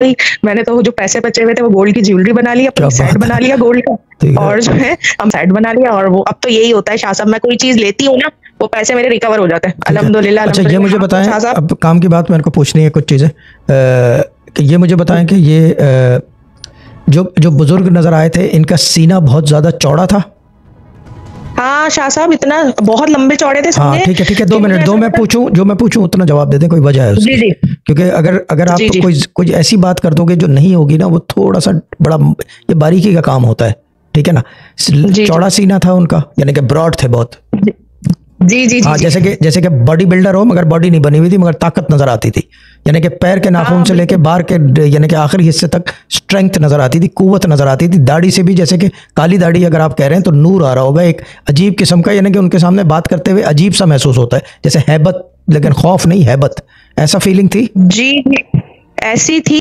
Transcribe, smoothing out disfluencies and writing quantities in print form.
गई। मैंने तो जो पैसे बचे हुए थे वो गोल्ड की ज्वेलरी बना ली, अपनी सेट बना लिया गोल्ड का, और जो है हम सेट बना लिया। और वो अब तो यही होता है शाह साहब, मैं कोई चीज लेती हूँ ना, वो पैसे मेरे रिकवर हो जाते हैं अल्हम्दुलिल्लाह। अच्छा, ये मुझे बताएं, अब काम की बात मेरे को पूछनी है कुछ चीज़ें, कि ये मुझे बताएं कि ये जो बुजुर्ग नजर आए थे, इनका सीना बहुत ज्यादा चौड़ा था? हाँ शाह साहब, इतना बहुत लंबे चौड़े थे। हाँ ठीक है, 2 मिनट दो, मैं पूछूं, जो मैं पूछूं उतना जवाब दे दें, कोई वजह है उसकी? जी जी। क्योंकि अगर आप कोई ऐसी बात कर दोगे जो नहीं होगी ना, वो थोड़ा सा बड़ा, ये बारीकी का काम होता है, ठीक है ना। चौड़ा सीना था उनका, यानी कि ब्रॉड थे बहुत। जी जी। हाँ, जैसे कि बॉडी बिल्डर हो मगर बॉडी नहीं बनी हुई थी, मगर ताकत नजर आती थी, यानी कि पैर के नाखून से लेके बाहर के यानी कि आखिरी हिस्से तक स्ट्रेंथ नजर आती थी, कुव्वत नजर आती थी। दाढ़ी से भी, जैसे कि काली दाढ़ी अगर आप कह रहे हैं तो नूर आ रहा होगा एक अजीब किस्म का, यानी कि उनके सामने बात करते हुए अजीब सा महसूस होता है, जैसे हैबत, लेकिन खौफ नहीं, हैबत, ऐसा फीलिंग थी? जी ऐसी थी।